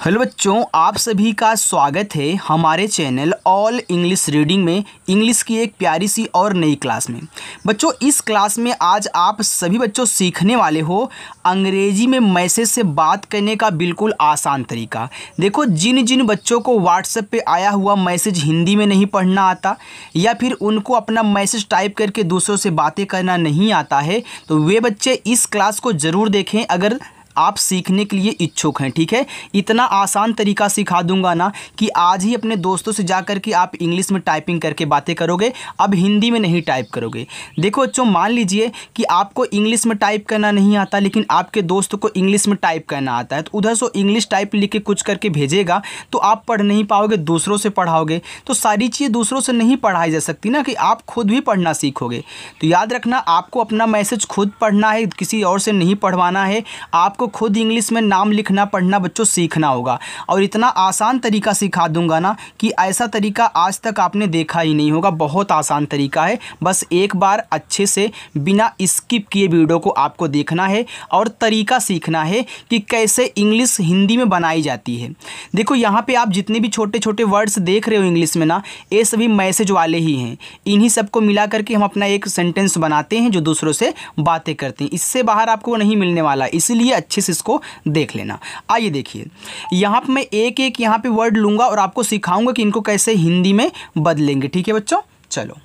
Hello बच्चों, आप सभी का स्वागत है हमारे चैनल ऑल इंग्लिश रीडिंग में इंग्लिश की एक प्यारी सी और नई क्लास में। बच्चों, इस क्लास में आज आप सभी बच्चों सीखने वाले हो अंग्रेजी में मैसेज से बात करने का बिल्कुल आसान तरीका। देखो, जिन जिन बच्चों को व्हाट्सएप पे आया हुआ मैसेज हिंदी में नहीं पढ़ना आता या फिर उनको अपना मैसेज टाइप करके दूसरों से बातें करना नहीं आता है, तो वे बच्चे इस क्लास को ज़रूर देखें अगर आप सीखने के लिए इच्छुक हैं। ठीक है, इतना आसान तरीका सिखा दूंगा ना कि आज ही अपने दोस्तों से जाकर के आप इंग्लिश में टाइपिंग करके बातें करोगे, अब हिंदी में नहीं टाइप करोगे। देखो बच्चों, मान लीजिए कि आपको इंग्लिश में टाइप करना नहीं आता लेकिन आपके दोस्त को इंग्लिश में टाइप करना आता है, तो उधर से इंग्लिश टाइप लिख के कुछ करके भेजेगा तो आप पढ़ नहीं पाओगे, दूसरों से पढ़ाओगे। तो सारी चीज़ें दूसरों से नहीं पढ़ाई जा सकती ना, कि आप खुद भी पढ़ना सीखोगे। तो याद रखना, आपको अपना मैसेज खुद पढ़ना है, किसी और से नहीं पढ़वाना है। आपको खुद इंग्लिश में नाम लिखना पढ़ना बच्चों सीखना होगा, और इतना आसान तरीका सिखा दूंगा ना कि ऐसा तरीका आज तक आपने देखा ही नहीं होगा। बहुत आसान तरीका है, बस एक बार अच्छे से बिना स्किप किए वीडियो को आपको देखना है और तरीका सीखना है कि कैसे इंग्लिश हिंदी में बनाई जाती है। देखो, यहाँ पे आप जितने भी छोटे छोटे वर्ड्स देख रहे हो इंग्लिश में ना, ये सभी मैसेज वाले ही हैं। इन्हीं सबको मिला करके हम अपना एक सेंटेंस बनाते हैं जो दूसरों से बातें करते हैं। इससे बाहर आपको नहीं मिलने वाला, इसलिए अच्छे से इसको देख लेना। आइए देखिए, यहाँ पे मैं एक एक यहाँ पे वर्ड लूँगा और आपको सिखाऊंगा कि इनको कैसे हिंदी में बदलेंगे। ठीक है बच्चों, चलो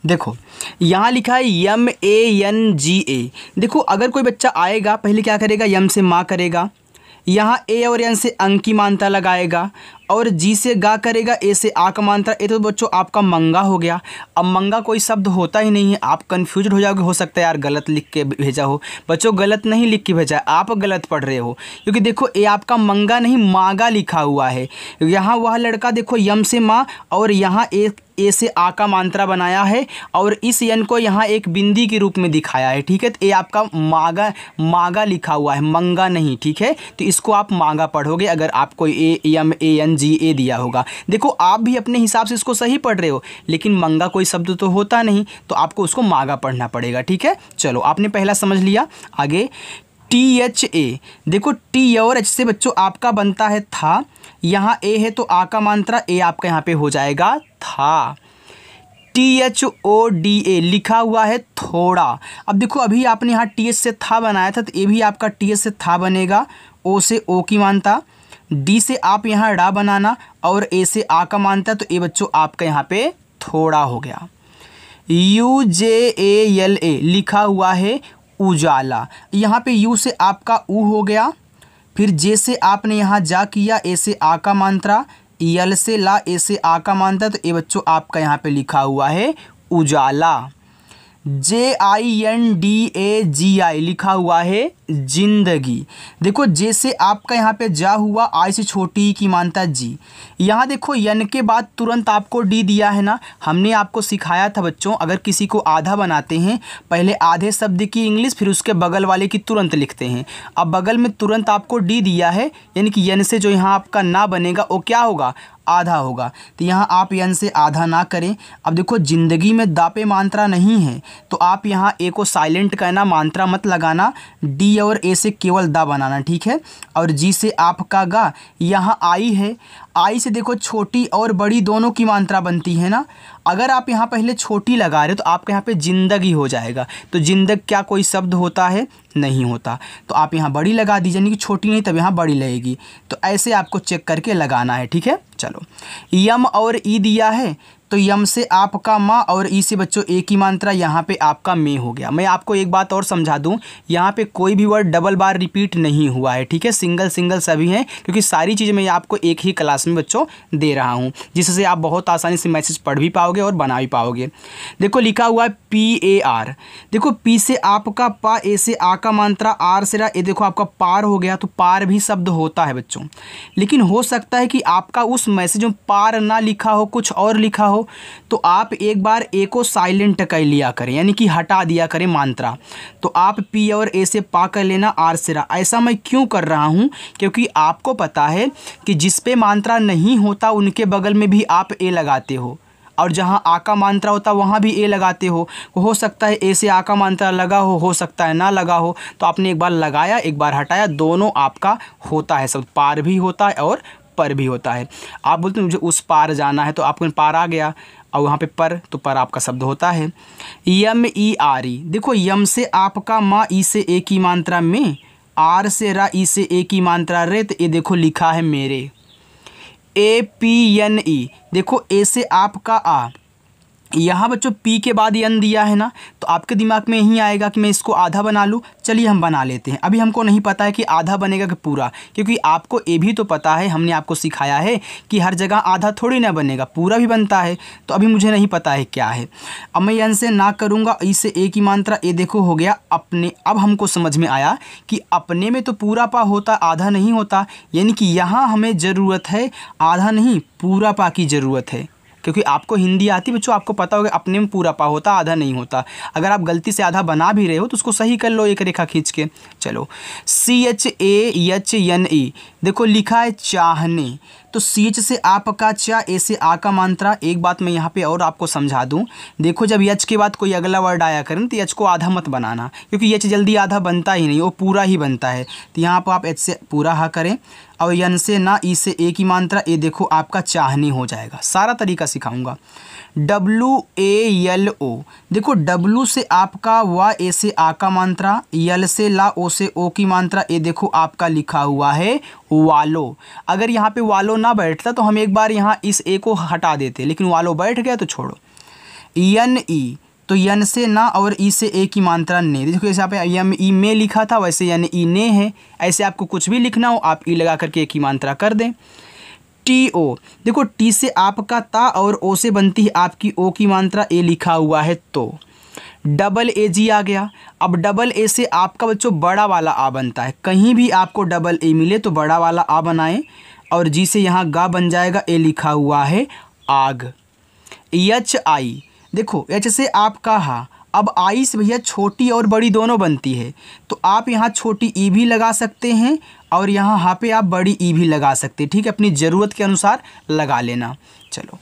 देखो, यहाँ लिखा है MANGA। देखो, अगर कोई बच्चा आएगा पहले क्या करेगा, यम से माँ करेगा, यहाँ ए और एन से अंक की मात्रा लगाएगा, और जी से गा करेगा, ए से आ का मात्रा। ये तो बच्चों आपका मंगा हो गया। अब मंगा कोई शब्द होता ही नहीं है, आप कन्फ्यूज हो जाओगे। हो सकता है यार गलत लिख के भेजा हो। बच्चों, गलत नहीं लिख के भेजा है, आप गलत पढ़ रहे हो, क्योंकि देखो ये आपका मंगा नहीं मागा लिखा हुआ है। यहाँ वह लड़का देखो यम से माँ और यहाँ ए से आ का मात्रा बनाया है, और इस यन को यहाँ एक बिंदी के रूप में दिखाया है। ठीक है, तो ये आपका मागा लिखा हुआ है, मंगा नहीं। ठीक है, तो इसको आप मागा पढ़ोगे अगर आपको MANGA दिया होगा। देखो, आप भी अपने हिसाब से इसको सही पढ़ रहे हो, लेकिन मंगा कोई शब्द तो होता नहीं, तो आपको उसको मागा पढ़ना पड़ेगा। ठीक है, चलो आपने पहला समझ लिया। आगे THA। देखो, टी और एच से बच्चों आपका बनता है था। यहाँ ए है तो आ का मात्रा ए आपका यहाँ पे हो जाएगा था। THODA लिखा हुआ है थोड़ा। अब देखो, अभी आपने यहाँ TH से था बनाया था, तो ये भी आपका TH से था बनेगा। ओ से ओ की मानता, डी से आप यहाँ डा बनाना, और ए से आ का मानता, तो ये बच्चों आपका यहाँ पे थोड़ा हो गया। UJALA लिखा हुआ है उजाला। यहाँ पे यू से आपका ऊ हो गया, फिर जे से आपने यहाँ जा किया, ए से आ का मात्रा, यल से ला, ए से आ का मात्रा, तो ये बच्चों आपका यहाँ पे लिखा हुआ है उजाला। JINDAGI लिखा हुआ है जिंदगी। देखो, जे से आपका यहाँ पे जा हुआ, आई से छोटी की मानता जी। यहाँ देखो, यन के बाद तुरंत आपको डी दिया है ना। हमने आपको सिखाया था बच्चों, अगर किसी को आधा बनाते हैं, पहले आधे शब्द की इंग्लिश फिर उसके बगल वाले की तुरंत लिखते हैं। अब बगल में तुरंत आपको डी दिया है, यानी कि यन से जो यहाँ आपका ना बनेगा वो क्या होगा, आधा होगा। तो यहाँ आप यन से आधा ना करें। अब देखो, जिंदगी में दा पे मात्रा नहीं है, तो आप यहाँ ए को साइलेंट करना, मात्रा मत लगाना। डी और ए से केवल दा बनाना। ठीक है, और जी से आपका गा, यहाँ आई है। आई से देखो छोटी और बड़ी दोनों की मात्रा बनती है ना। अगर आप यहाँ पहले छोटी लगा रहे हो तो आपके यहाँ पे जिंदगी हो जाएगा। तो जिंदग क्या कोई शब्द होता है? नहीं होता। तो आप यहाँ बड़ी लगा दीजिए, यानी कि छोटी नहीं तब यहाँ बड़ी लगेगी। तो ऐसे आपको चेक करके लगाना है। ठीक है, चलो, यम और ई दिया है, तो यम से आपका माँ और ई से बच्चों एक ही मात्रा, यहाँ पे आपका में हो गया। मैं आपको एक बात और समझा दूँ, यहाँ पे कोई भी वर्ड डबल बार रिपीट नहीं हुआ है। ठीक है, सिंगल सिंगल सभी हैं, क्योंकि सारी चीज़ें मैं आपको एक ही क्लास में बच्चों दे रहा हूँ, जिससे आप बहुत आसानी से मैसेज पढ़ भी पाओगे और बना भी पाओगे। देखो, लिखा हुआ है PAR। देखो, पी से आपका पा, ए से आ का मात्रा, आर से रा, ये देखो आपका पार हो गया। तो पार भी शब्द होता है बच्चों, लेकिन हो सकता है कि आपका उस मैसेज में पार ना लिखा हो, कुछ और लिखा हो, तो आप एक बार ए को साइलेंट कर लिया करें, यानी कि हटा दिया करें मात्रा। तो आप पी और ए से पा कर लेना, आर से रा। ऐसा मैं क्यों कर रहा हूँ, क्योंकि आपको पता है कि जिस पे मात्रा नहीं होता उनके बगल में भी आप ए लगाते हो। और जहाँ आ का मात्रा होता है वहाँ भी ए लगाते हो सकता है ए से आ का मात्रा लगा हो सकता है ना लगा हो। तो आपने एक बार लगाया एक बार हटाया, दोनों आपका होता है शब्द, पार भी होता है और पर भी होता है। आप बोलते हैं मुझे उस पार जाना है, तो आपको पार आ गया और वहाँ पे पर, तो पर आपका शब्द होता है। यम ई आर ई, देखो यम से आपका माँ, ई से ए की मात्रा में, आर से रा, ई से ए की मात्रा रे, तो ये देखो लिखा है मेरे। ए पी एन ई, देखो ए से आपका आ, यहाँ बच्चों पी के बाद एन दिया है ना, तो आपके दिमाग में यही आएगा कि मैं इसको आधा बना लूँ। चलिए हम बना लेते हैं। अभी हमको नहीं पता है कि आधा बनेगा कि पूरा, क्योंकि आपको ये भी तो पता है, हमने आपको सिखाया है कि हर जगह आधा थोड़ी ना बनेगा, पूरा भी बनता है। तो अभी मुझे नहीं पता है क्या है। अब मैं एन से ना करूँगा, ई से ए की मात्रा, ए देखो हो गया अपने। अब हमको समझ में आया कि अपने में तो पूरा पा होता, आधा नहीं होता, यानी कि यहाँ हमें ज़रूरत है आधा नहीं पूरा पा की ज़रूरत है। क्योंकि आपको हिंदी आती बच्चों, आपको पता होगा अपने में पूरा पा होता, आधा नहीं होता। अगर आप गलती से आधा बना भी रहे हो तो उसको सही कर लो एक रेखा खींच के। चलो CHAHNE, देखो लिखा है चाहने, तो CH से आपका चा, ए से आ का मात्रा। एक बात मैं यहाँ पे और आपको समझा दूँ, देखो जब एच के बाद कोई अगला वर्ड आया करें तो एच को आधा मत बनाना, क्योंकि एच जल्दी आधा बनता ही नहीं, वो पूरा ही बनता है। तो यहाँ पर आप एच से पूरा हा करें और यन से ना, ई से ए की मात्रा, ए देखो आपका चाहने हो जाएगा। सारा तरीका सिखाऊंगा। WALO, देखो W से आपका वा, ए से आ का मात्रा, यल से ला, ओ से ओ की मात्रा, ए देखो आपका लिखा हुआ है वालो। अगर यहाँ पे वालो ना बैठता तो हम एक बार यहाँ इस ए को हटा देते, लेकिन वालो बैठ गया तो छोड़ो। YNE, तो यन से ना और ई से ए की मात्रा ने, देखो जैसे आप यम ई में लिखा था वैसे यानी ई ने है। ऐसे आपको कुछ भी लिखना हो आप ई लगा करके ए की मात्रा कर दें। TO, देखो टी से आपका ता और ओ से बनती है आपकी ओ की मात्रा, ए लिखा हुआ है तो। AG आ गया। अब डबल ए से आपका बच्चों बड़ा वाला आ बनता है, कहीं भी आपको डबल ए मिले तो बड़ा वाला आ बनाएं, और जी से यहाँ गा बन जाएगा, ए लिखा हुआ है आग। HI, देखो एच से आपका हा, अब आई से भैया छोटी और बड़ी दोनों बनती है, तो आप यहाँ छोटी ई भी लगा सकते हैं और यहाँ हा पे आप बड़ी ई भी लगा सकते हैं, ठीक है, अपनी ज़रूरत के अनुसार लगा लेना। चलो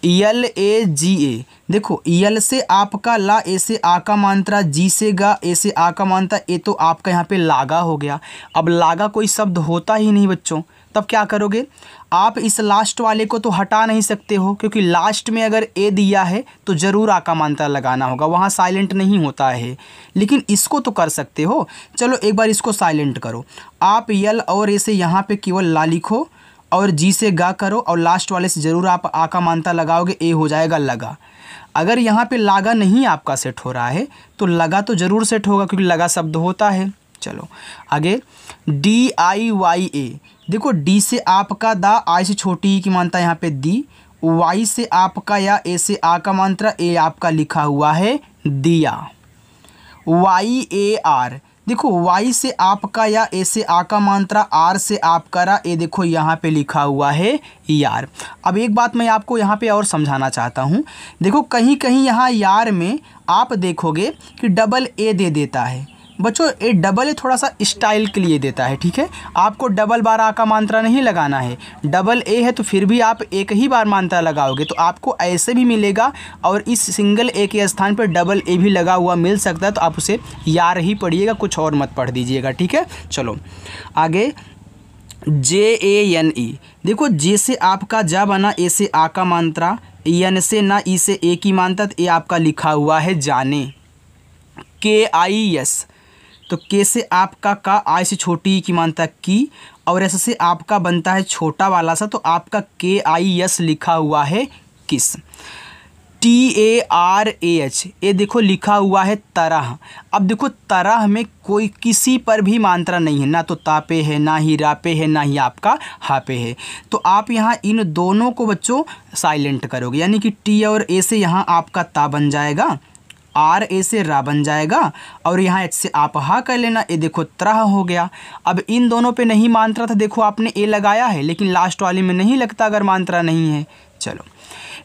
LAGA, देखो यल से आपका ला, ए से आ का मात्रा, जी से गा, ए से आ का मात्रा, ए तो आपका यहाँ पे लागा हो गया। अब लागा कोई शब्द होता ही नहीं बच्चों, तब क्या करोगे आप, इस लास्ट वाले को तो हटा नहीं सकते हो, क्योंकि लास्ट में अगर ए दिया है तो ज़रूर आ का मात्रा लगाना होगा, वहाँ साइलेंट नहीं होता है। लेकिन इसको तो कर सकते हो। चलो एक बार इसको साइलेंट करो, आप यल और ए से यहाँ पे केवल ला लिखो और जी से गा करो और लास्ट वाले से ज़रूर आप आ का मात्रा लगाओगे, ए हो जाएगा लगा। अगर यहाँ पे लागा नहीं आपका सेट हो रहा है तो लगा तो ज़रूर सेट होगा, क्योंकि लगा शब्द होता है। चलो आगे DIYA, देखो डी से आपका दा, आई से छोटी ई की मात्रा यहाँ पे दी, वाई से आपका या, ए से आ का मात्रा, ए आपका लिखा हुआ है दिया। YAR, देखो वाई से आपका या, ए से आ का मात्रा, आर से आपका रा, ए देखो यहाँ पे लिखा हुआ है यार। अब एक बात मैं आपको यहाँ पे और समझाना चाहता हूँ, देखो कहीं कहीं यहाँ यार में आप देखोगे कि डबल ए दे देता है बच्चों, ए डबल ए थोड़ा सा स्टाइल के लिए देता है, ठीक है। आपको डबल बार आ का मात्रा नहीं लगाना है, डबल ए है तो फिर भी आप एक ही बार मात्रा लगाओगे तो आपको ऐसे भी मिलेगा, और इस सिंगल ए के स्थान पर डबल ए भी लगा हुआ मिल सकता है, तो आप उसे यार ही पढ़िएगा, कुछ और मत पढ़ दीजिएगा, ठीक है। चलो आगे JANE, देखो जे से आपका जा बना, ए से आ का मात्रा, यन से ना, ई से ए की मात्रा, ए आपका लिखा हुआ है जाने। KIS, तो के से आपका का, आई से छोटी की मात्रा की, और ऐसे से आपका बनता है छोटा वाला सा, तो आपका KIS लिखा हुआ है किस। TARAH, ये देखो लिखा हुआ है तरह। अब देखो तरह में कोई किसी पर भी मात्रा नहीं है, ना तो ता पे है, ना ही रा पे है, ना ही आपका हा पे है, तो आप यहाँ इन दोनों को बच्चों साइलेंट करोगे, यानी कि टी और ए से यहाँ आपका ता बन जाएगा, आर ए से रा बन जाएगा, और यहाँ एच से आप हा कर लेना, ए देखो तरह हो गया। अब इन दोनों पे नहीं मात्रा था, देखो आपने ए लगाया है, लेकिन लास्ट वाले में नहीं लगता अगर मात्रा नहीं है। चलो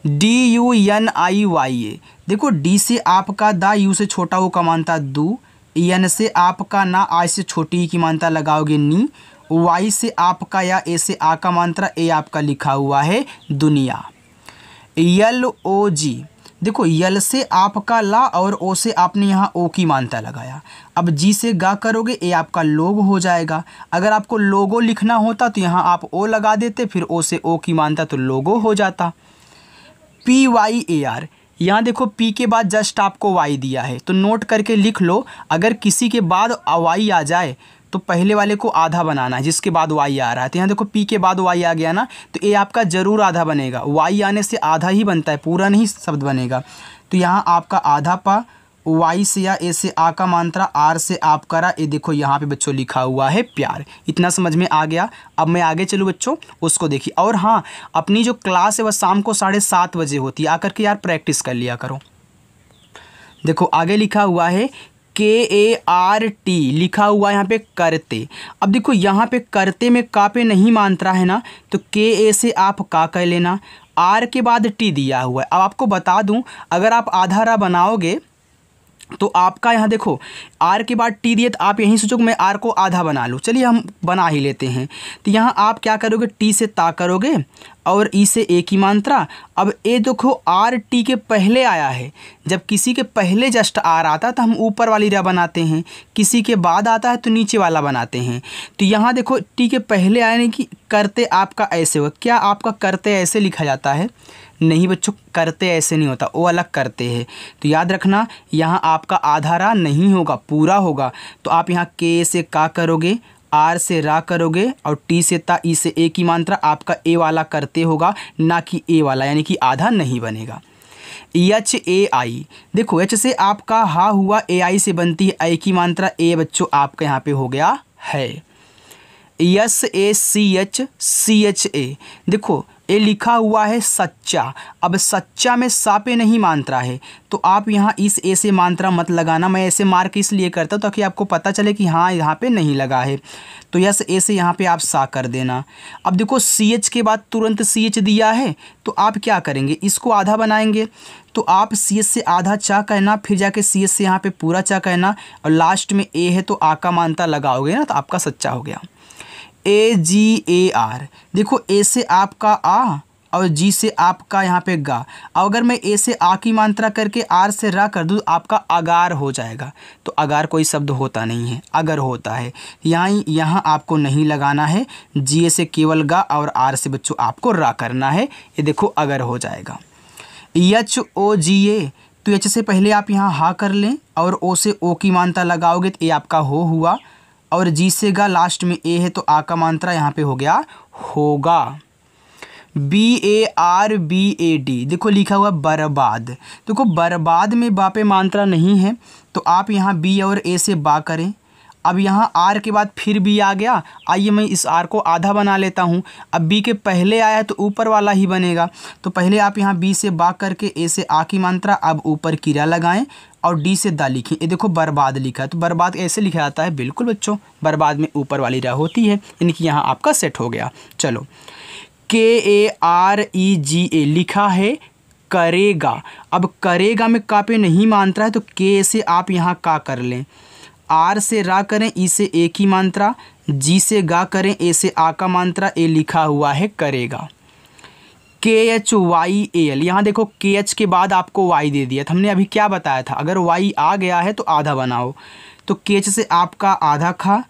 DUNIYA, देखो डी से आपका दा, यू से छोटा ओ का मात्रा दू, यन से आपका ना, आई से छोटी की मात्रा लगाओगे नी, वाई से आपका या, ए से आ का मात्रा, ए आपका लिखा हुआ है दुनिया। यल ओ जी, देखो यल से आपका ला और ओ से आपने यहाँ ओ की मात्रा लगाया। अब जी से गा करोगे, ए आपका लोग हो जाएगा। अगर आपको लोगो लिखना होता तो यहाँ आप ओ लगा देते, फिर ओ से ओ की मात्रा तो लोगो हो जाता। PYAR, यहाँ देखो पी के बाद जस्ट आपको वाई दिया है तो नोट करके लिख लो। अगर किसी के बाद वाई आ जाए तो पहले वाले को आधा बनाना है जिसके बाद वाई आ रहा है। तो यहाँ देखो पी के बाद वाई आ गया ना, तो ए आपका ज़रूर आधा बनेगा। वाई आने से आधा ही बनता है, पूरा नहीं शब्द बनेगा। तो यहाँ आपका आधा पा, वाई से या ए से आ का मात्रा, आर से आप करा, ये देखो यहाँ पे बच्चों लिखा हुआ है प्यार। इतना समझ में आ गया। अब मैं आगे चलूँ बच्चों, उसको देखिए। और हाँ, अपनी जो क्लास है वह शाम को 7:30 बजे होती है, आकर के यार प्रैक्टिस कर लिया करो। देखो आगे लिखा हुआ है KART, लिखा हुआ है यहाँ पे करते। अब देखो यहाँ पे करते में का पे नहीं मात्रा है ना, तो KA से आप का कह लेना, आर के बाद टी दिया हुआ है। अब आपको बता दूं, अगर आप आधा रा बनाओगे तो आपका यहाँ देखो आर के बाद टी दिए, तो आप यहीं सोचो कि मैं आर को आधा बना लूँ। चलिए हम बना ही लेते हैं। तो यहाँ आप क्या करोगे, टी से ता करोगे और ई से ए की मात्रा। अब ए देखो आर टी के पहले आया है, जब किसी के पहले जस्ट आर आता है तो हम ऊपर वाली रा बनाते हैं, किसी के बाद आता है तो नीचे वाला बनाते हैं। तो यहाँ देखो टी के पहले आने की करते आपका ऐसे होगा। क्या आपका करते ऐसे लिखा जाता है? नहीं बच्चों, करते ऐसे नहीं होता, वो अलग करते हैं। तो याद रखना, यहाँ आपका आधा रा नहीं होगा, पूरा होगा। तो आप यहाँ के से का करोगे, आर से रा करोगे और टी से ता, ई से ए की मात्रा, आपका ए वाला करते होगा ना कि ए वाला, यानी कि आधा नहीं बनेगा। HAI, देखो एच से आपका हा हुआ, AI से बनती है आई की मात्रा, ए बच्चों आपका यहाँ पे हो गया है। SACHCHA, देखो ये लिखा हुआ है सच्चा। अब सच्चा में सा पे नहीं मात्रा है, तो आप यहाँ इस ए से मात्रा मत लगाना। मैं ऐसे मार्क इसलिए करता हूँ ताकि आपको पता चले कि हाँ यहाँ पे नहीं लगा है। तो यस ए से यहाँ पे आप सा कर देना। अब देखो CH के बाद तुरंत CH दिया है, तो आप क्या करेंगे, इसको आधा बनाएंगे। तो आप CH से आधा चा कहना, फिर जाके CH से यहाँ पे पूरा चा कहना, और लास्ट में ए है तो आ का मात्रा लगाओगे ना, तो आपका सच्चा हो गया। AGAR, देखो ए से आपका आ और जी से आपका यहाँ पे गा। अगर मैं ए से आ की मात्रा करके आर से रा कर दूँ तो आपका अगार हो जाएगा। तो अगार कोई शब्द होता नहीं है, अगर होता है। यहाँ आपको नहीं लगाना है, जी से केवल गा और आर से बच्चों आपको रा करना है। ये देखो अगर हो जाएगा। HOGA, तो एच से पहले आप यहाँ हा कर लें और ओ से ओ की मात्रा लगाओगे तो ये आपका हो हुआ, और जी से गा लास्ट में ए है तो आ का मात्रा यहाँ पे हो गया होगा। BARBAD, देखो लिखा हुआ बर्बाद। देखो बर्बाद में बा पे मात्रा नहीं है, तो आप यहाँ बी और ए से बा करें। अब यहाँ आर के बाद फिर बी आ गया, आइए मैं इस आर को आधा बना लेता हूँ। अब बी के पहले आया है तो ऊपर वाला ही बनेगा, तो पहले आप यहाँ बी से बा करके ए से आ की मात्रा, अब ऊपर किरा लगाएं और डी से दा लिखें। ये देखो बर्बाद लिखा है, तो बर्बाद ऐसे लिखा जाता है। बिल्कुल बच्चों, बर्बाद में ऊपर वाली रा होती है, यानी कि यहाँ आपका सेट हो गया। चलो KAREGA लिखा है करेगा। अब करेगा में का पे नहीं मात्रा है, तो के से आप यहाँ का कर लें, आर से रा करें, ई से ए की मात्रा, जी से गा करें, ए से आ का मात्रा, ए लिखा हुआ है करेगा। KHYAL, यहाँ देखो KH के बाद आपको वाई दे दिया था। हमने अभी क्या बताया था, अगर वाई आ गया है तो आधा बनाओ। तो KH से आपका आधा खा,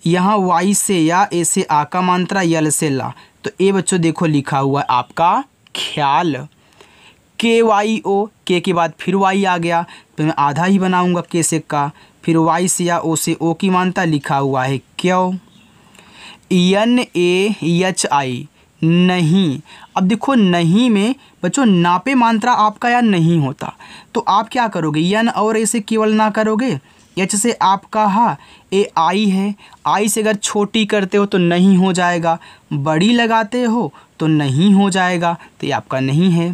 यहाँ वाई से या ए से आ का मात्रा, यल से ला, तो ए बच्चों देखो लिखा हुआ है आपका ख्याल। KYO, के बाद फिर वाई आ गया तो मैं आधा ही बनाऊंगा के से का, फिर वाई से या ओ से ओ की मात्रा, लिखा हुआ है क्यों। NAHI, नहीं। अब देखो नहीं में बच्चों ना पे मात्रा आपका या नहीं होता, तो आप क्या करोगे, यन और ए से केवल ना करोगे, एच से आपका हा, ए आई है, आई से अगर छोटी करते हो तो नहीं हो जाएगा, बड़ी लगाते हो तो नहीं हो जाएगा, तो ये आपका नहीं है।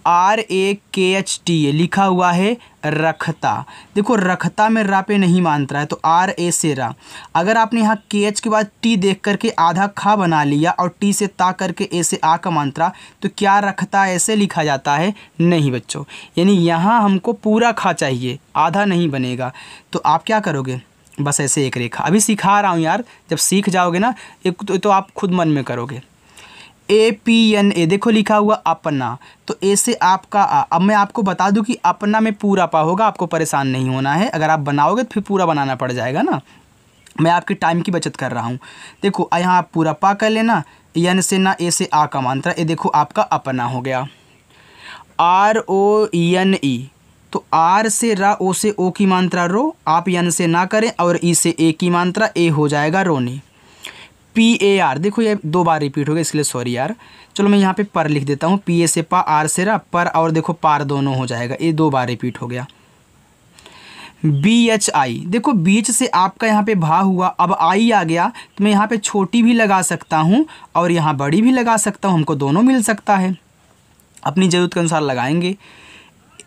RAKHT लिखा हुआ है रखता। देखो रखता में रा पे नहीं मात्रा है, तो आर ए से रा। अगर आपने यहाँ KH के बाद टी देख करके आधा खा बना लिया और टी से ता करके ए से आ का मात्रा, तो क्या रखता ऐसे लिखा जाता है? नहीं बच्चों, यानी यहाँ हमको पूरा खा चाहिए, आधा नहीं बनेगा। तो आप क्या करोगे, बस ऐसे एक रेखा, अभी सिखा रहा हूँ यार, जब सीख जाओगे ना एक तो आप खुद मन में करोगे। APNA देखो लिखा हुआ अपना, तो ए से आपका आ। अब मैं आपको बता दूं कि अपना में पूरा पा होगा, आपको परेशान नहीं होना है। अगर आप बनाओगे तो फिर पूरा बनाना पड़ जाएगा ना, मैं आपके टाइम की बचत कर रहा हूँ। देखो यहाँ आप पूरा पा कर लेना, यन से ना, ए से आ का मात्रा, ये देखो आपका अपना हो गया। RONE, तो आर से रा, ओ से ओ की मात्रा रो, आप यन से ना करें, और ई से ए की मात्रा ए हो जाएगा रोनी। PAR, देखो ये 2 बार रिपीट हो गया इसलिए सॉरी यार। चलो मैं यहाँ पे पर लिख देता हूँ, PA से पा, आर से रा, पर, और देखो पार दोनों हो जाएगा, ये 2 बार रिपीट हो गया। BHI, देखो बीच से आपका यहाँ पे भा हुआ, अब आई आ गया, तो मैं यहाँ पे छोटी भी लगा सकता हूँ और यहाँ बड़ी भी लगा सकता हूँ, हमको दोनों मिल सकता है, अपनी ज़रूरत के अनुसार लगाएंगे।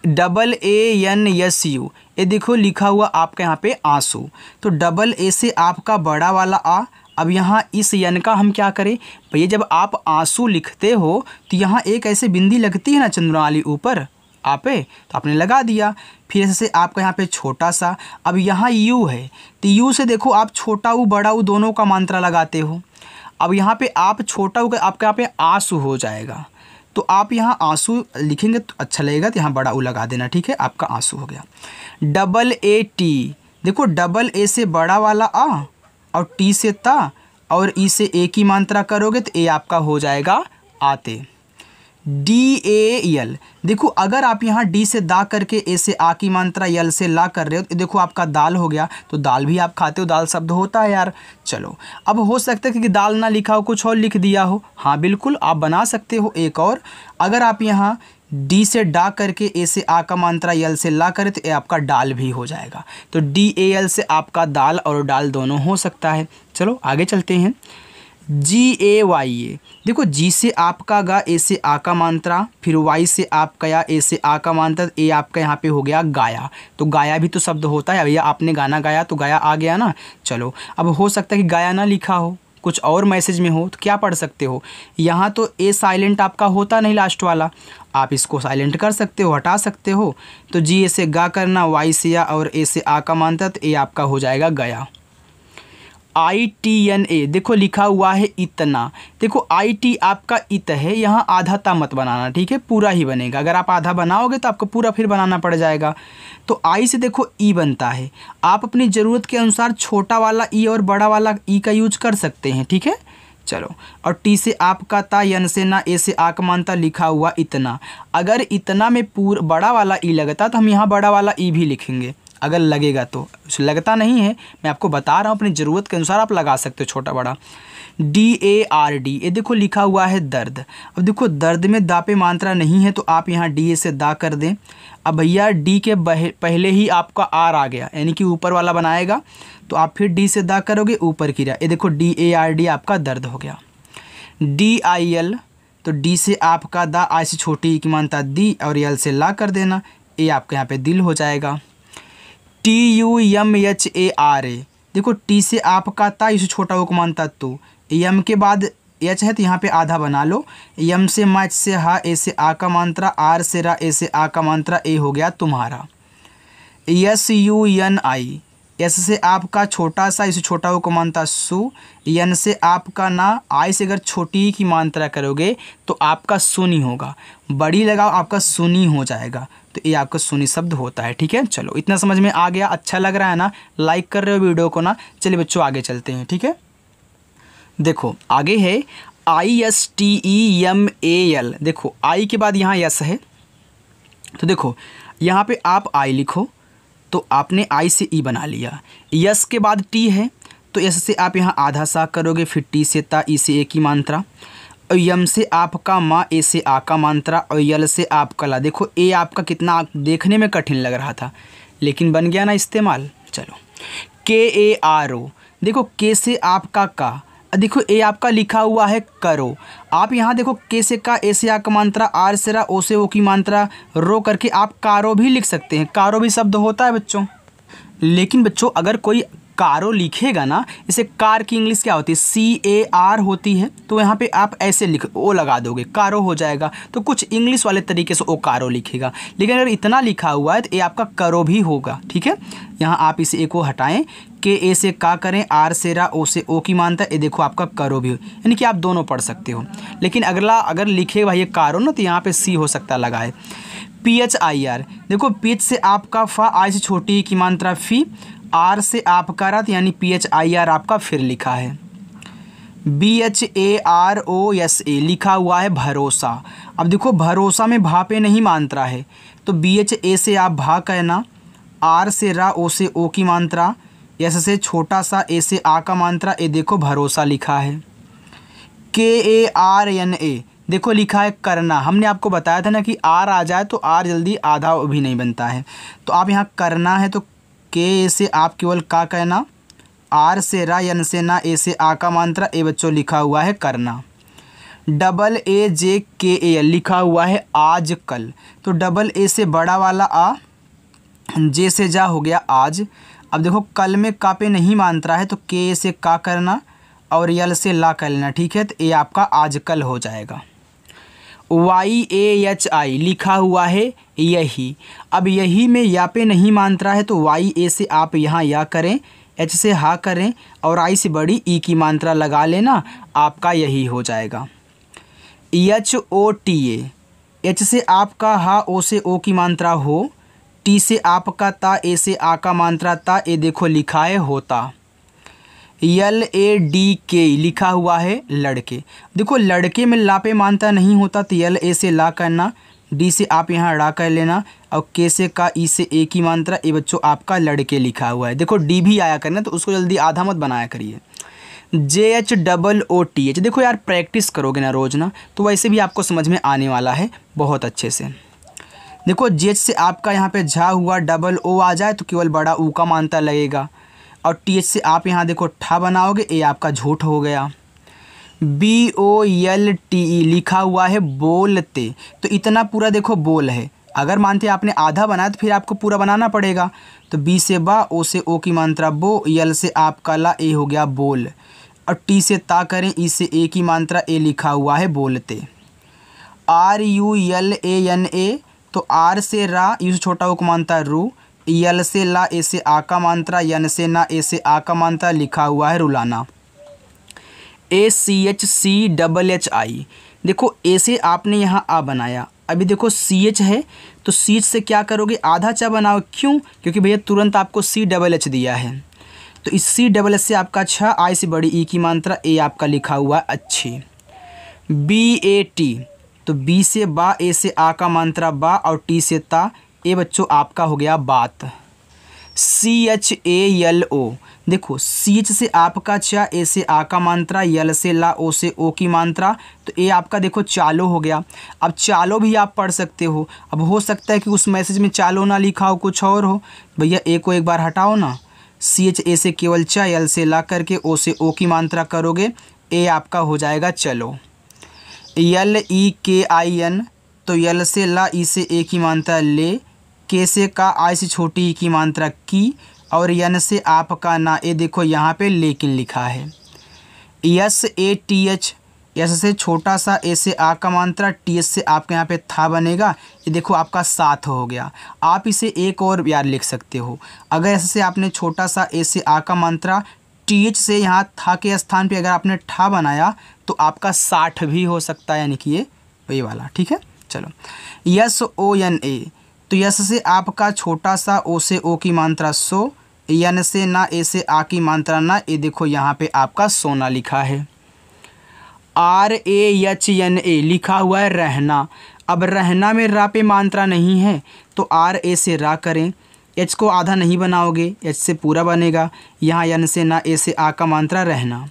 AANSU, ये देखो लिखा हुआ आपका यहाँ पे आंसू, तो AA से आपका बड़ा वाला आ। अब यहाँ इस यन का हम क्या करें भैया, जब आप आंसू लिखते हो तो यहाँ एक ऐसे बिंदी लगती है ना चंद्रमाली ऊपर आपे, तो आपने लगा दिया। फिर ऐसे आपका यहाँ पे छोटा सा, अब यहाँ यू है, तो यू से देखो आप छोटा ऊ बड़ा ऊ दोनों का मात्रा लगाते हो। अब यहाँ पे आप छोटा ऊ का आपके यहाँ पे आंसू हो जाएगा, तो आप यहाँ आंसू लिखेंगे तो अच्छा लगेगा, तो यहाँ बड़ा ऊ लगा देना, ठीक है, आपका आंसू हो गया। AAT, देखो AA से बड़ा वाला आ और टी से ता और ई से ए की मात्रा करोगे तो ए आपका हो जाएगा आते। DAL, देखो अगर आप यहाँ डी से दा करके ए से आ की मात्रा यल से ला कर रहे हो तो देखो आपका दाल हो गया, तो दाल भी आप खाते हो, दाल शब्द होता है यार। चलो अब हो सकता है कि दाल ना लिखा हो, कुछ और लिख दिया हो, हाँ बिल्कुल आप बना सकते हो एक और। अगर आप यहाँ डी से डा करके ए से आ का मात्रा यल से ला करें तो ये आपका डाल भी हो जाएगा, तो DAL से आपका दाल और डाल दोनों हो सकता है। चलो आगे चलते हैं। GAYA, देखो जी से आपका गा, ए से आ का मात्रा, फिर वाई से आपका या, ए से आ का मात्रा, ए आपका यहाँ पे हो गया गाया, तो गाया भी तो शब्द होता है भैया, आपने गाना गाया तो गाया आ गया ना। चलो अब हो सकता है कि गाया ना लिखा हो, कुछ और मैसेज में हो, तो क्या पढ़ सकते हो, यहाँ तो ए साइलेंट आपका होता नहीं लास्ट वाला, आप इसको साइलेंट कर सकते हो, हटा सकते हो। तो जी ए से गा करना, वाई से या और ए से आ का मात्रा, तो ए आपका हो जाएगा गया। ITNA, देखो लिखा हुआ है इतना, देखो IT आपका इत है, यहाँ आधा ता मत बनाना, ठीक है, पूरा ही बनेगा। अगर आप आधा बनाओगे तो आपको पूरा फिर बनाना पड़ जाएगा। तो आई से देखो ई बनता है, आप अपनी ज़रूरत के अनुसार छोटा वाला ई और बड़ा वाला ई का यूज कर सकते हैं, ठीक है। चलो और टी से आपका ता, यन से ना, ए से आ का मात्रा, लिखा हुआ इतना। अगर इतना में बड़ा वाला ई लगता तो हम यहाँ बड़ा वाला ई भी लिखेंगे, अगर लगेगा तो, लगता नहीं है, मैं आपको बता रहा हूँ, अपनी ज़रूरत के अनुसार आप लगा सकते हो छोटा बड़ा। DARD, ये देखो लिखा हुआ है दर्द। अब देखो दर्द में दा पे मात्रा नहीं है, तो आप यहाँ DA से दा कर दें। अब भैया डी के पहले ही आपका आर आ गया, यानी कि ऊपर वाला बनाएगा, तो आप फिर डी से दा करोगे, ऊपर की रहा, ये देखो DARD आपका दर्द हो गया। DIL, तो डी से आपका दा, आई से छोटी की मात्रा दी और यल से ला कर देना, ये आपके यहाँ पे दिल हो जाएगा। TUMHARA, देखो टी से आपका ता, इसे छोटा वो को मानता, तो यम के बाद एच है तो यहाँ पे आधा बना लो, यम से मैच से हा, ए से आ का मात्रा, आर से रा, ए से आ का मात्रा, ए हो गया तुम्हारा। SUNI, एस से आपका छोटा सा, इसे छोटा वो को मानता सु, यन से आपका ना, आई से अगर छोटी की मात्रा करोगे तो आपका सुनी होगा, बड़ी लगाओ आपका सुनी हो जाएगा, तो ये आपका सुनी शब्द होता है, ठीक है। चलो इतना समझ में आ गया, अच्छा लग रहा है ना, लाइक कर रहे हो वीडियो को ना। चलिए बच्चों आगे चलते हैं, ठीक है। देखो आगे है ISTEMAL, देखो आई के बाद यहाँ यस है, तो देखो यहाँ पे आप आई लिखो, तो आपने आई से ई बना लिया। यस के बाद टी है, तो यस से आप यहाँ आधा सा करोगे, फिर टी से ता, ई से ए की मात्रा, और यम से आपका माँ, ए से आ का मात्रा, और यल से आपका ला। देखो ए आपका कितना देखने में कठिन लग रहा था, लेकिन बन गया ना इस्तेमाल। चलो KARO, देखो के से आपका का, देखो ए आपका लिखा हुआ है करो, आप यहाँ देखो के से का, ए से आ का मात्रा, आर से रा, ओ से ओ की मात्रा, रो करके आप कारो भी लिख सकते हैं, कारो भी शब्द होता है बच्चों। लेकिन बच्चों अगर कोई कारो लिखेगा ना, इसे कार की इंग्लिश क्या होती है, CAR होती है, तो यहाँ पे आप ऐसे लिख ओ लगा दोगे, कारो हो जाएगा, तो कुछ इंग्लिश वाले तरीके से ओ कारो लिखेगा। लेकिन अगर इतना लिखा हुआ है तो ये आपका करो भी होगा, ठीक है। यहाँ आप इसे ए को हटाएं, के ए से का करें, आर से रा, ओ से ओ की मानता है, ये देखो आपका करो भी हो, यानी कि आप दोनों पढ़ सकते हो। लेकिन अगला अगर लिखे भाई ये कार हो ना तो यहाँ पे सी हो सकता लगाए। PHIR, देखो PH से आपका फा, आई से छोटी ई की मात्रा फी, आर से आपका रत, यानी PHIR आपका फिर लिखा है। BHAROSA लिखा हुआ है भरोसा। अब देखो भरोसा में भा पे नहीं मात्रा है तो BHA से आप भा कहना, आर से रा, ओ से ओ की मात्रा, एस से छोटा सा, ए से आ का मात्रा, ए देखो भरोसा लिखा है। KARNA देखो लिखा है करना। हमने आपको बताया था ना कि आर आ जाए तो आर जल्दी आधा भी नहीं बनता है, तो आप यहाँ करना है तो के से आप केवल का कहना, आर से रा, एन से ना, ए से आ का मात्रा, ए बच्चों लिखा हुआ है करना। AAJKAL लिखा हुआ है आज कल, तो डबल ए से बड़ा वाला आ, जे से जा हो गया आज। अब देखो कल में का पे नहीं मात्रा है तो के से का करना और यल से ला कर लेना, ठीक है, तो ये आपका आजकल हो जाएगा। YAHI लिखा हुआ है यही। अब यही में या पे नहीं मात्रा है तो YA से आप यहाँ या करें, H से हा करें और I से बड़ी ई की मात्रा लगा लेना, आपका यही हो जाएगा। HOTA, H से आपका हा, ओ से ओ की मात्रा हो, टी से आपका ता, ए से आ का मात्रा ता, ए देखो लिखा है होता। LADK लिखा हुआ है लड़के। देखो लड़के में ला पे मानता नहीं होता तो LA से ला करना, डी से आप यहाँ ड़ा कर लेना और के से का, ई से ए की मात्रा, ए बच्चों आपका लड़के लिखा हुआ है। देखो डी भी आया करना तो उसको जल्दी आधा मत बनाया करिए। JHOOTH देखो यार प्रैक्टिस करोगे ना रोज़ ना तो वैसे भी आपको समझ में आने वाला है बहुत अच्छे से। देखो जेच से आपका यहाँ पे झा हुआ, डबल ओ आ जाए तो केवल बड़ा ऊ का मानता लगेगा और TH से आप यहाँ देखो ठा बनाओगे, ए आपका झूठ हो गया। BOLTE लिखा हुआ है बोलते, तो इतना पूरा देखो बोल है। अगर मानते आपने आधा बनाया तो फिर आपको पूरा बनाना पड़ेगा। तो बी से बा, ओ से ओ की मात्रा बो, यल से आपका ला, ए हो गया बोल और टी से ता करें, ई से ए की मात्रा, ए लिखा हुआ है बोलते। RULANA तो आर से रा, यू से छोटा ओ को मानता है रू, यल से ला, ए से आ का मात्रा, यन से ना, ए से आ का मात्रा, लिखा हुआ है रुलाना। ACHCHHI देखो ए से आपने यहाँ आ बनाया, अभी देखो CH है तो CH से क्या करोगे आधा चा बनाओ, क्यों? क्योंकि भैया तुरंत आपको CHH दिया है तो इस CHH से आपका अच्छा, आई से बड़ी ई की मात्रा, ए आपका लिखा हुआ है अच्छी। BAT तो बी से बा, ए से आ का मात्रा बा और टी से ता, ए बच्चों आपका हो गया बात। CHALO देखो CH से आपका चा, ए से आ का मात्रा, यल से ला, ओ से ओ की मात्रा, तो ए आपका देखो चालो हो गया। अब चालो भी आप पढ़ सकते हो। अब हो सकता है कि उस मैसेज में चालो ना लिखा हो, कुछ और हो, भैया ए को एक बार हटाओ ना, CH ए से केवल चा, यल से ला करके ओ से ओ की मात्रा करोगे, ए आपका हो जाएगा चलो। LEKIN तो यल से ला, ई से ए की मात्रा ले, के से का, आई से छोटी ई की मात्रा की और यन से आपका ना, ए देखो यहाँ पे लेकिन लिखा है। SATH एस से छोटा सा, ए से आ का मात्रा, TH से आपके यहाँ पे था बनेगा, ये देखो आपका साथ हो गया। आप इसे एक और यार लिख सकते हो, अगर ऐसे आपने छोटा सा, ए से आ का मात्रा, TH से यहाँ था के स्थान पे अगर आपने ठा बनाया तो आपका 60 भी हो सकता है, यानी कि ये वही वाला, ठीक है। चलो SONA तो यस से आपका छोटा सा, ओ से ओ की मात्रा सो, यन से ना, ए से आ की मात्रा ना, ये देखो यहाँ पे आपका सोना लिखा है। RAHNA लिखा हुआ है रहना। अब रहना में रा पे मात्रा नहीं है तो RA से रा करें, H को आधा नहीं बनाओगे, H से पूरा बनेगा, यहाँ यन से ना, ए से आ का मात्रा रहना।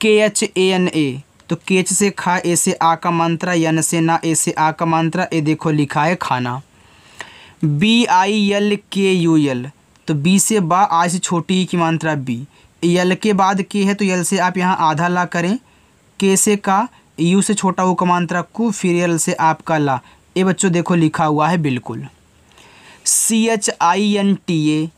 KHANA तो केच से खा, ए से आ का मात्रा, यन से ना, ए से आ का मात्रा, ए देखो लिखा है खाना। BILKUL तो बी से बा, आई से छोटी की मात्रा बी, यल के बाद के है तो यल से आप यहाँ आधा ला करें, के से का, यू से छोटा वो का मात्रा कु, फिर यल से आपका ला, ए बच्चों देखो लिखा हुआ है बिल्कुल। CHINTA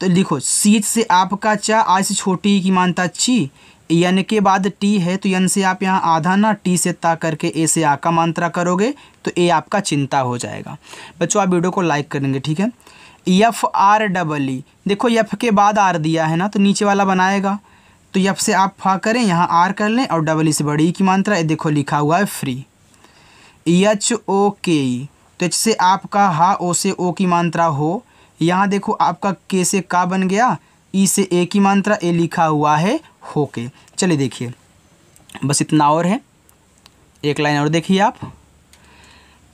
तो लिखो CH से आपका चा, आई से छोटी की मात्रा ची, यन के बाद टी है तो यन से आप यहाँ आधा ना, टी से ता करके ए से आ का मात्रा करोगे तो ए आपका चिंता हो जाएगा। बच्चों आप वीडियो को लाइक करेंगे, ठीक है। FREE देखो एफ के बाद आर दिया है ना तो नीचे वाला बनाएगा, तो यफ से आप फा करें, यहाँ आर कर लें और डबल ई से बड़ी ई की मात्रा, ये देखो लिखा हुआ है फ्री। एच ओ के ई, तो एच से आपका हा, ओ से ओ की मात्रा हो, यहाँ देखो आपका के से का बन गया, ई से ए की मात्रा, ए लिखा हुआ है हो के। चलिए देखिए, बस इतना और है, एक लाइन और देखिए आप।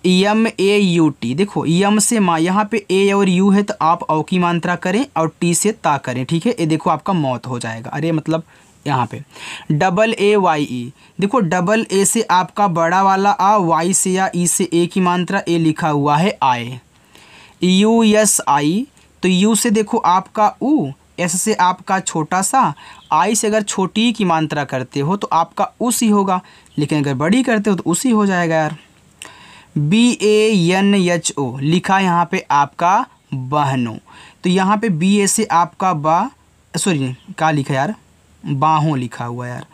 यम ए यू टी, देखो यम से माँ, यहाँ पे ए और यू है तो आप औ की मात्रा करें और टी से ता करें, ठीक है। ये देखो आपका मौत हो जाएगा, अरे मतलब यहाँ पे डबल ए वाई ई, देखो डबल ए से आपका बड़ा वाला आ, वाई से या ई से ए की मात्रा, ए लिखा हुआ है आए। यू एस आई, तो यू से देखो आपका ऊ, एस से आपका छोटा सा, आई से अगर छोटी की मात्रा करते हो तो आपका उस ही होगा, लेकिन अगर बड़ी करते हो तो उसी हो जाएगा यार। B A N H O, लिखा यहाँ पे आपका बहनों, तो यहाँ पे बी ए से आपका बा, सॉरी क्या लिखा यार, बाहों लिखा हुआ यार।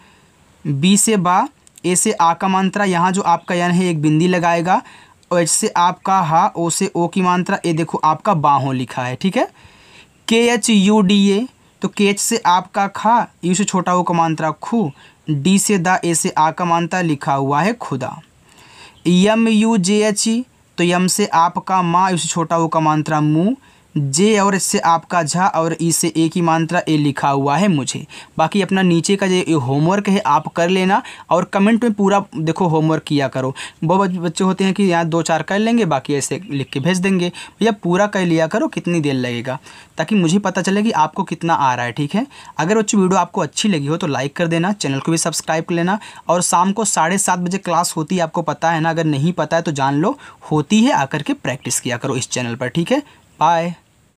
बी से बा, ए से आ का मात्रा, यहाँ जो आपका यन है एक बिंदी लगाएगा, और एच से आपका हा, ओ से ओ की मात्रा, ए देखो आपका बाहों लिखा है, ठीक है। के एच यू डी ए, तो के एच से आपका खा, यू से छोटा ओ का मात्रा खू, डी से दा, ए से आ का मात्रा, लिखा हुआ है खुदा। यम यू जे एच ई, तो यम से आपका माँ, यू से छोटा ओ का मात्रा मुँह, जे और इससे आपका झा और ई से ए की मात्रा, ए लिखा हुआ है मुझे। बाकी अपना नीचे का जो होमवर्क है आप कर लेना और कमेंट में पूरा देखो होमवर्क किया करो। बहुत बच्चे होते हैं कि यहाँ 2-4 कर लेंगे, बाकी ऐसे लिख के भेज देंगे, भैया पूरा कर लिया करो, कितनी देर लगेगा, ताकि मुझे पता चले कि आपको कितना आ रहा है, ठीक है। अगर बच्चों वीडियो आपको अच्छी लगी हो तो लाइक कर देना, चैनल को भी सब्सक्राइब कर लेना, और शाम को 7:30 बजे क्लास होती है, आपको पता है ना, अगर नहीं पता है तो जान लो, होती है, आकर के प्रैक्टिस किया करो इस चैनल पर, ठीक है। बाय।